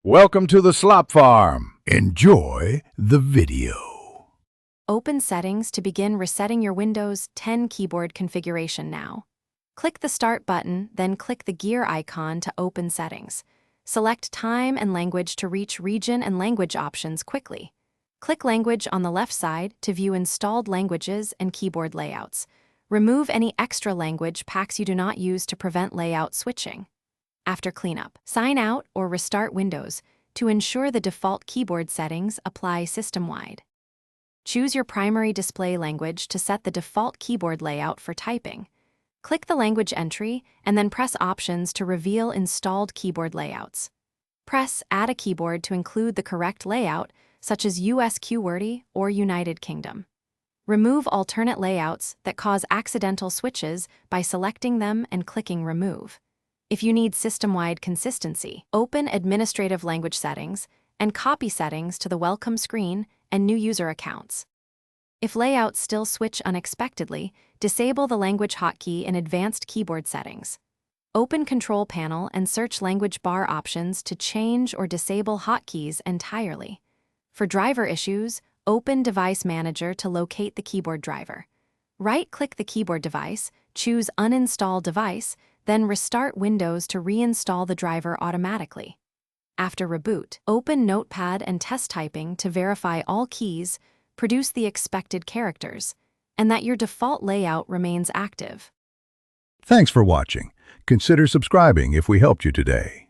Welcome to the Slop Farm. Enjoy the video. Open Settings to begin resetting your Windows 10 keyboard configuration now. Click the Start button, then click the gear icon to open Settings. Select Time and Language to reach region and language options quickly. Click Language on the left side to view installed languages and keyboard layouts. Remove any extra language packs you do not use to prevent layout switching. After cleanup, sign out or restart Windows to ensure the default keyboard settings apply system-wide. Choose your primary display language to set the default keyboard layout for typing. Click the language entry and then press Options to reveal installed keyboard layouts. Press Add a keyboard to include the correct layout, such as US QWERTY or United Kingdom. Remove alternate layouts that cause accidental switches by selecting them and clicking Remove. If you need system-wide consistency, open Administrative Language Settings and copy settings to the Welcome screen and New User Accounts. If layouts still switch unexpectedly, disable the language hotkey in Advanced Keyboard Settings. Open Control Panel and search language bar options to change or disable hotkeys entirely. For driver issues, open Device Manager to locate the keyboard driver. Right-click the keyboard device, choose Uninstall Device, then restart Windows to reinstall the driver automatically. After reboot, open Notepad and test typing to verify all keys, produce the expected characters, and that your default layout remains active. Thanks for watching. Consider subscribing if we helped you today.